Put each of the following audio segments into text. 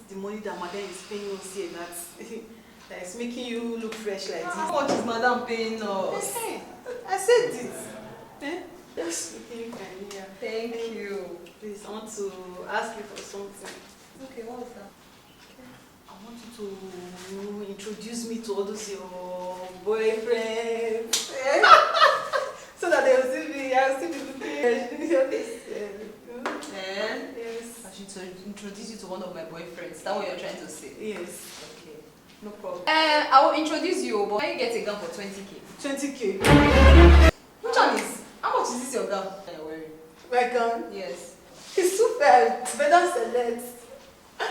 the money that madam is paying us here that is making you look fresh like this. How much is madam paying us? I said it. Just looking kind here. Thank you. Please, I want to ask you for something. Okay, what was that? I want you to introduce me to all those your boyfriends. So that they will see me. I will still be looking at this. Yes. I should introduce you to one of my boyfriends. Is that what you're trying to say? Yes. Okay. No problem. I will introduce you, but can you get a gown for 20k? 20k. Which one is? How much is this your gown that you're wearing? My gown? Yes. It's super. It's better select. 2.5.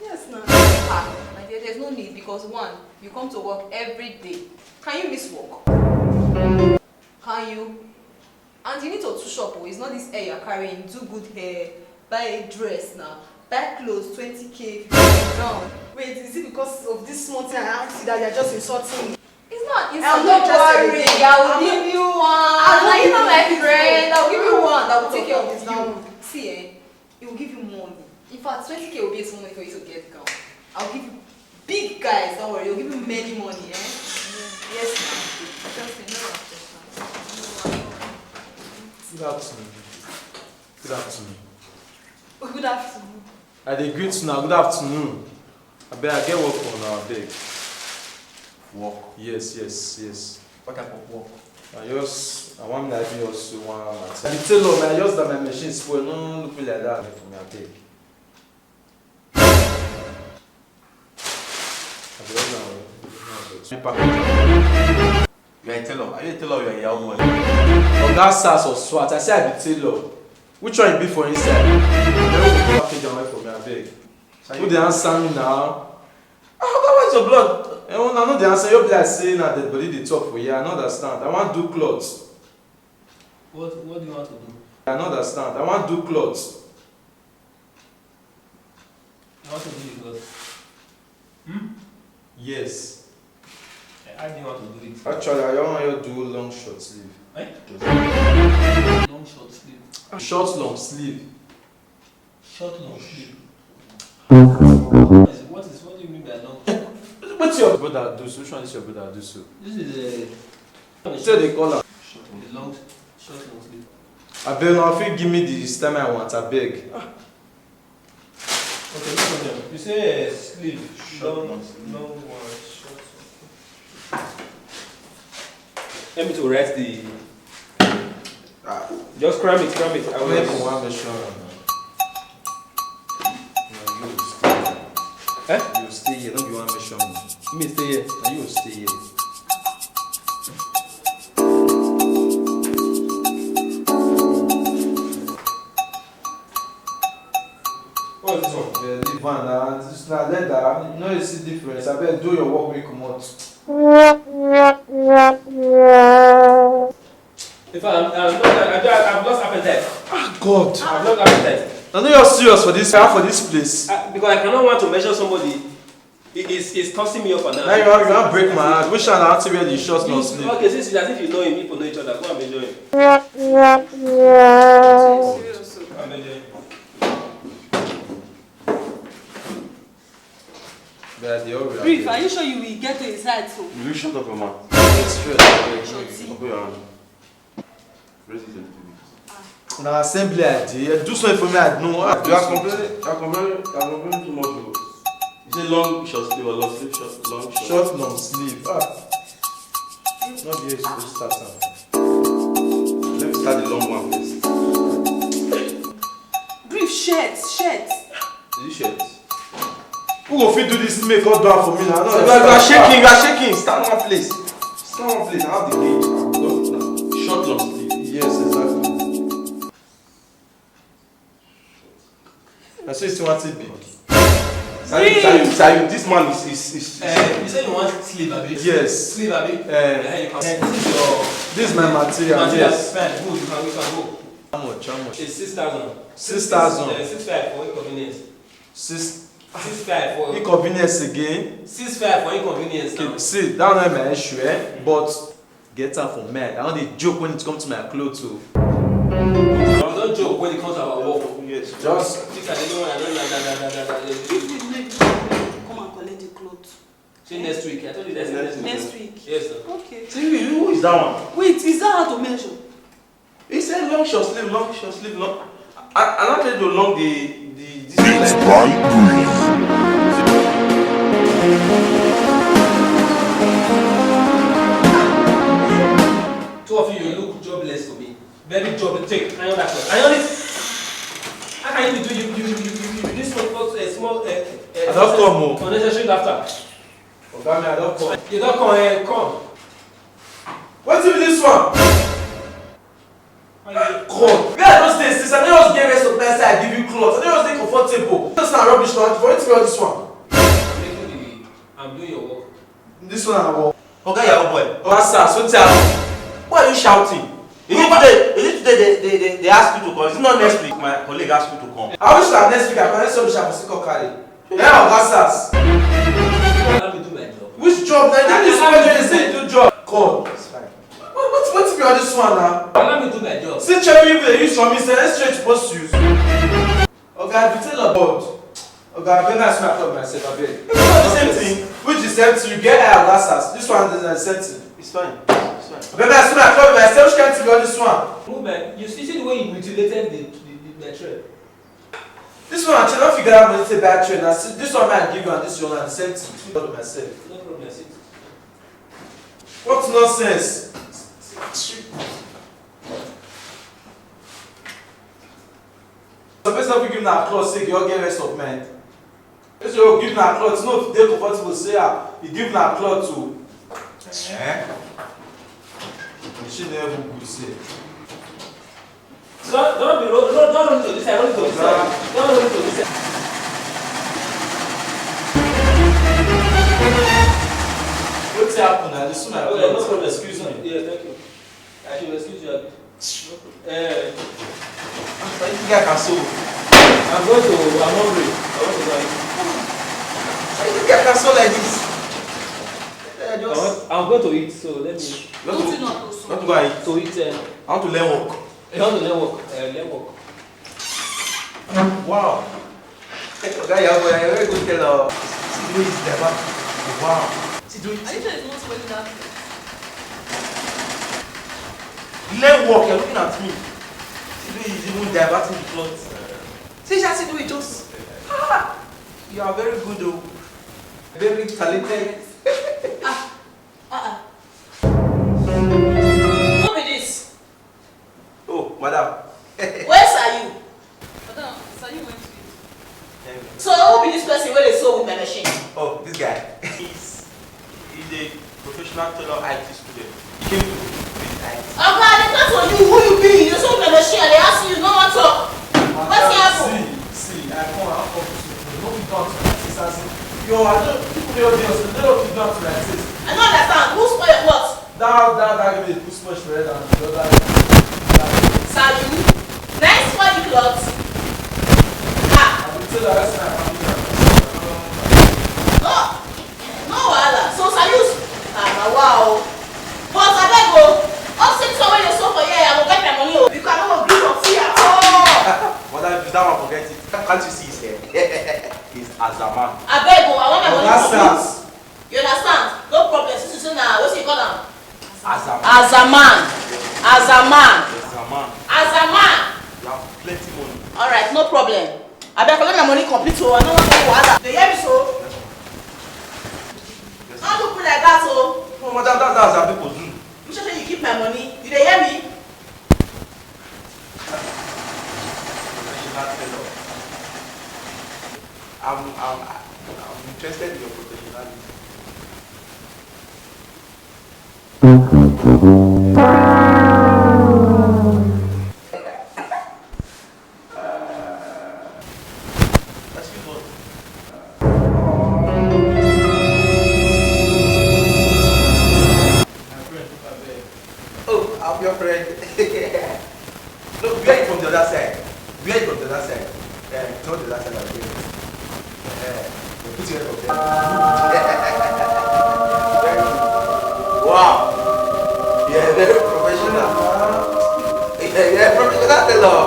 Yes, no. My dear, there's no need because one, you come to work every day. Can you miss work? Can you? And you need to shop. It's not this hair you're carrying. Do good hair. Buy a dress now. Buy clothes, 20k, 50k down. Wait, is it because of this small thing I see that you're just insulting me? It's not I'm insult. not Don't worry. interested. I will give you one. Now you know my friend. I will give you one that will take care of It's you. down. See, it will give you money. In fact, 20k will be a small money for you to get gown. I'll give you big guys. Don't worry. I'll give you many money. Yes, ma'am. Just Good afternoon. Good afternoon. Good afternoon. I dey greet now. Good afternoon. I get work on our beg. Work? Yes. What type of work? I want like me also one. I be tailor, man. Just that my machine spoil. No look me like that for me. I beg. You are a tailor. Are you a tailor or you are a young boy? Oga SARS or SWAT. I say I be tailor. Which one you be for inside? I package am for me. I beg. Who dey answer me now? Where's your blood? I know the answer. You be like saying that the body dey talk for you. I don't understand. I want do clothes. What do you want to do? I don't understand. I want do clothes. You want to do the clothes? Yes. How do you want to do it? Actually, I want you to do long short sleeve. Eh? Long short sleeve. Short long sleeve. Short long sleeve. What do you mean by long? What's your brother do? So which one is your brother do so? This is a So they call her. long short long sleeve. I beg now. If you give me the time I want, I beg. Okay, no problem. You say sleeve. Long one, short. Let me to write the. Just cram it. I will Wait write for it. one measure. Eh? You stay here. Don't be one measure. Let me stay here. And you stay here. What is this one? Leave one. This na leather. You know you see difference. I beg do your work make you come out. In fact, I've lost appetite. God. I've lost appetite. I know you're serious for this place. Because I cannot want to measure somebody. It's tossing me up and down. Now you want break my heart. Which one I want to wear the shorts long sleeve? Okay, since as if you know him, people know each other. Go and measure him. Serious. Go and measure him. Yeah, they all real. Brief, are you sure you will get to his height so? Will you shut up, your man? It's straight. Shorty. Open your hand. Raise it a little bit. Now assembly idea. Do something for me. I know. You are complaining too much. Bro. You say long short sleeve or long sleeve short? Long short. Short long sleeve. Not be supposed to start something. Let me start the long one first. Brief, shirt. Is it shirt? Who go fit do this make all do for me now? No, You are shaking. Stand one place. I have the gauge. I've got it now. Short long sleeve. Yes, exactly. I say it's one big. Sayu, this man is You say you want sleeve, abi? Yes. Sleeve, abi? You can. This is your. This is my material. Yes. Fine. Good. You can go. How much? It's 6,000. 6,000. 6,500 for inconvenience. 6,500 for. Inconvenience again. 6,500 for inconvenience. Okay, Now. see, that one my issue, but get out for men. I don't dey joke when it comes to my clothes too. Don't joke when it comes to our work. Yes. Just These are the only one I don't like that. Come and collect the clothes. See next week. I told you that's Next week. Yes, sir. Okay. See, who is that one? Wait, is that how to measure? He said long short sleeve, long short sleeve, long. I not tell you long the this Two of you look jobless to me. Very jobless. Take. I know that one. I know this. How can you do you this one for a small I don't come home. unnecessary laughter. Okay, I don't come. You don't come. What's with this one? God, where are those days? Since I don't just get rest of my side, I give you clothes. I don't just stay comfortable. That's not rubbish, man. For it to be on this one. I'm doing your work. This one I walk. Okay, yeah, boy. Oh, sir, so tell me. Why are you shouting? Is it today they ask you to come? Is it not next week my colleague asked you to come? I wish that next week I can some shop for carry. Yeah, Ogasas. Let me do my job. Which job? Now this one you say do job. God. It's fine. What's be on this one now? Let me do my job. See, cherry people they use for me, say let's straight supposed to use. Okay, I be tell about. Okay, I better ask my club myself, I beg. It's not the same thing. Which is same thing? You get Ogasas. This one is the same thing. It's fine. It's fine. I better ask my club myself. Which can't be on this one? Movement. You see the way you mutilated the trade. This one I cannot figure out when it's a bad trade. This one I give you and this one and the same thing. To myself. No problem. Sit. What nonsense? The person will give na clothes say you all get rest of mind. If you give na clothes, no, if they comfortable say you give na clothes to. She never good say. Don't run to this side. Run to this side. Don't run to this side. What's happened now? This one I Okay, no clothes. problem. Excuse me. Yeah, thank you. I should excuse you a bit. I think I can sew. I'm hungry. I want to go. I think I can sew like this. I'm going to eat, so let me. Don't you not also? Not to go and eat. To eat. I want to learn work. You want to learn work? Learn work. Wow. Okay, yeah, boy, you're a very good teller. See the way it's there, wow. See the way Are you sure it's not sweating that? learn work, you're looking at me. See the way he's even diverting the clothes. See, just see the way it just. You are very good, though. Very talented. What be this? Oh, madam. Where are you? Madam, sir, you went to it. So who be this person where they sew with my machine? Oh, this guy. He's a professional tailor IT student. He came to visit IT. Oh God, they can't tell you who you be. You sew with my machine and they ask you no one talk. What's happening? See, I come out of this. No, we don't like this. Yo, I don't. People they don't keep not like this. I don't understand. Who's for your what? That give me too much bread and the other. Sir, you? Nice body clothes. I will tell the rest of my family. No wahala. So Sayus. Wow. But I beg go. I'll send someone you sew for here. I will get my money. You cannot agree to see at all. Madam, if that one forget it. Can't you see his hair? He's Azaman. I beg go. I want my money. That's You understand? No problem. Since you now, what's it called now? Azaman. As a man. Azaman. You have plenty money. Alright, no problem. I beg collect my money complete so I don't want any wahala. They hear me so? Don't look me like that so. No, madam, that's how people do. You sure say you keep my money? You dey hear me? Professional tailor. I'm interested in your professionalism. Excuse me. Oh, I'm your friend. Look, we are from the other side. We are from the other side. Not the other side of the put your head up there. Wow. Yeah, very professional. Yeah, professional tailor.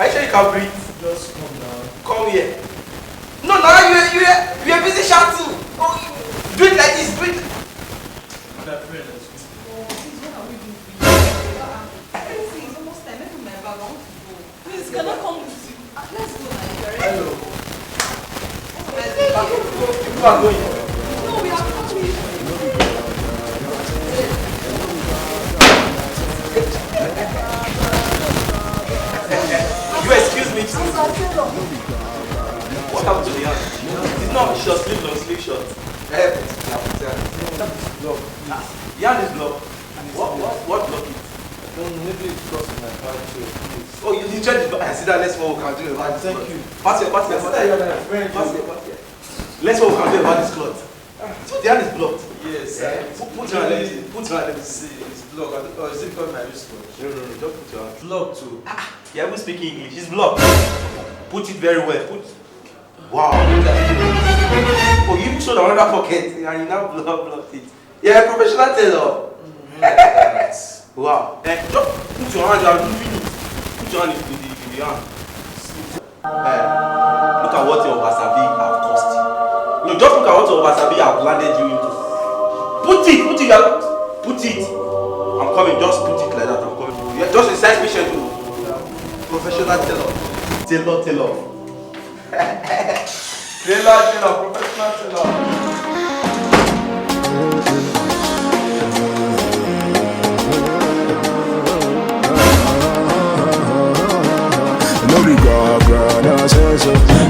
Are you sure you can breathe? Just come down. Come here. No, you're busy shouting. Oh, do it like this. Do it. My friend, let's go. Oh, please, what are we doing? See, it's almost time. Make my bag. I want to go. Please, can I come with you? Let's go now. You're ready. Hello. Let's go. People are going. No, we have to leave. You excuse me, please. What happened to the hand? It's not short sleeve, long sleeve short. The hand is blocked. What blocked it? Maybe it's because of my bad show. Oh, you tried to I see that. Let's what we can do about this. Thank cloth. you. Pass here. You're my friend. Pass here. Let's what we can do about this cloth. So the hand is blocked. Yes, Put your hand. Put your hand. Let me see. See, it's blocked. Oh, is it because my wristwatch? No. Just put your hand. Blocked too. You haven't speaking English. It's blocked. Put it very well. Wow. Oh, you showed another pocket and you now blocked it. You're a professional tailor. Wow. Just put your hand. You are moving it. Put your hand in the hand. Look at what your wasabi have cost. No, just look at what your wasabi have landed you into. Put it. I'm coming. Just put it like that. I'm coming. You're just a side patient. Professional tailor. Tailor. Tailor, professional tailor. No be gaga, nonsense.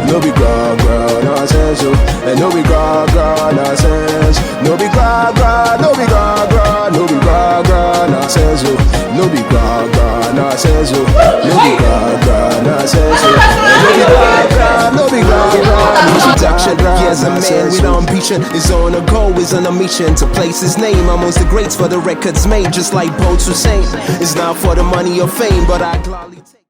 No be gaga, nonsense. And no be gaga, nonsense. No be gaga, no be gaga, no be gaga, nonsense. No be gaga, nonsense. No be gaga, nonsense. No be gaga. Yes, a man with ambition is on a go, is on a mission to place his name amongst the greats for the records made, just like Boats Hussein. It's not for the money or fame, but I gladly take